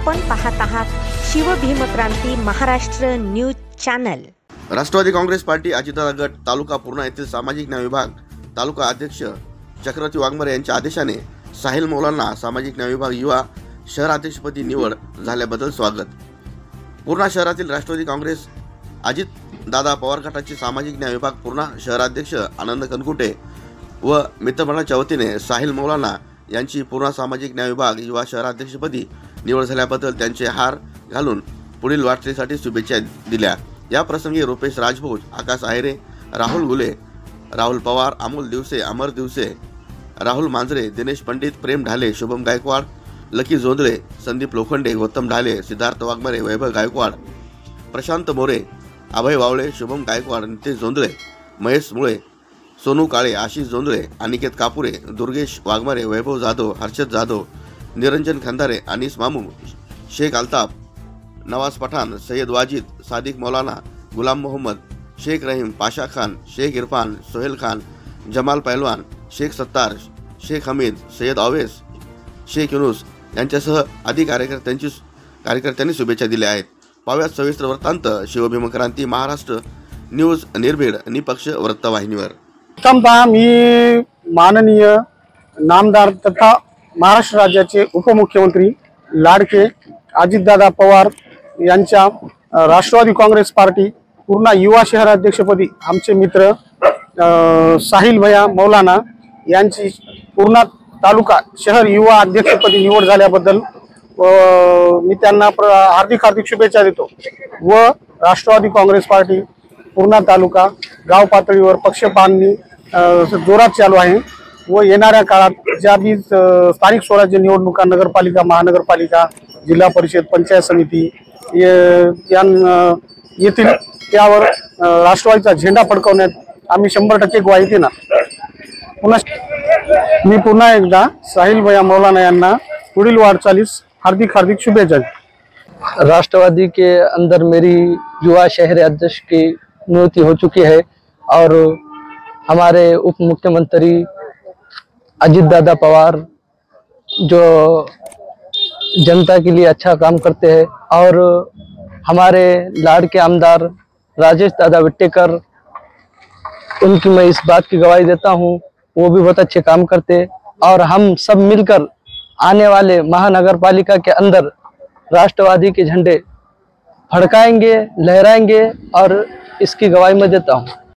आपण पाहत आहात Shivbhimkranti Maharashtra news channel. Rashtravadi Congress party Ajitdada गट तालुका पूर्णा येथील सामाजिक न्याय विभाग तालुका अध्यक्ष चक्रवर्ती वाघमारे यांच्या आदेशाने साहिल मौलाना सामाजिक न्याय विभाग युवा शहराध्यक्षपदी निवड झाल्याबद्दल स्वागत। पूर्णा शहरातील राष्ट्रवादी काँग्रेस अजितदादा पवार गटाचे सामाजिक न्याय विभाग पूर्णा शहराध्यक्ष आनंद कनकुटे व मित्रमंडळाच्या वतीने साहिल मौलाना यांची पूर्णा सामाजिक न्याय विभाग युवा शहराध्यक्षपदी निवड झाल्याबद्दल त्यांचे हार घालून पुढील वाटचालीसाठी शुभेच्छा दिल्या। या प्रसंगी रुपेश राजभोज, आकाश आहेरे, राहुल गुले, राहुल पवार, अमोल दिवसे, अमर दिवसे, राहुल मांजरे, दिनेश पंडित, प्रेम ढाले, शुभम गायकवाड, लकी जोंधळे, संदीप लोखंडे, गौतम ढाले, सिद्धार्थ वाघमारे, वैभव गायकवाड, प्रशांत मोरे, अभय वावळे, शुभम गायकवाड, नितेश जोंधळे, महेश मुळे, सोनू काळे, आशिष जोंधळे, अनिकेत कापुरे, दुर्गेश वाघमारे, वैभव जाधव, हर्षद जाधव, निरंजन खंदारे, अनीस मामू, शेख अल्ताफ, नवाज पठान, सैयद वाजिद, सादिक मौलाना, गुलाम मोहम्मद, शेख रहीम, पाशा खान, शेख इरफान, सोहेल खान, जमाल पहलवान, शेख सत्तार, शेख हमीद, सैयद अवेस, शेख युनुस यांच्यासह अधिक कार्यकर्त्यांनी शुभेच्छा दिल्या आहेत। पाहूयात सविस्तर वृत्तांत शिवभीमक्रांती महाराष्ट्र न्यूज निर्भीड निपक्ष वृत्तवाहिनीवर। प्रथमतः मी माननीय नामदार तथा महाराष्ट्र राज्याचे उपमुख्यमंत्री लाडके अजितदादा पवार यांच्या राष्ट्रवादी काँग्रेस पार्टी पूर्णा युवा शहराध्यक्षपदी आमचे मित्र साहिल भैया मौलाना यांची पूर्णा तालुका शहर युवा अध्यक्षपदी निवड झाल्याबद्दल मी त्यांना हार्दिक शुभेच्छा देतो व राष्ट्रवादी काँग्रेस पार्टी पूर्णा तालुका गाव पातळीवर पक्ष बांधणी जोरात चालू आहे व येणाऱ्या काळात ज्या बी स्थानिक स्वराज्य निवडणुका, नगरपालिका, महानगरपालिका, जिल्हा परिषद, पंचायत समिती येतील त्यावर राष्ट्रवादीचा झेंडा फडकवण्यात आम्ही 100% ग्वाही देणार। मी पुन्हा एकदा साहिल भैया मौलाना यांना पुढील वाटचालीस हार्दिक शुभेच्छा। राष्ट्रवादी के अंदर मेरी युवा शहर अध्यक्ष की नियुक्ति हो चुकी है और हमारे उप मुख्यमंत्री अजितदादा पवार जो जनता के लिए अच्छा काम करते हैं और हमारे लाड़ के आमदार राजेश दादा विट्टेकर, उनकी मैं इस बात की गवाही देता हूं, वो भी बहुत अच्छे काम करते और हम सब मिलकर आने वाले महानगर पालिका के अंदर राष्ट्रवादी के झंडे फड़काएंगे, लहराएंगे और इसकी गवाही मैं देता हूं।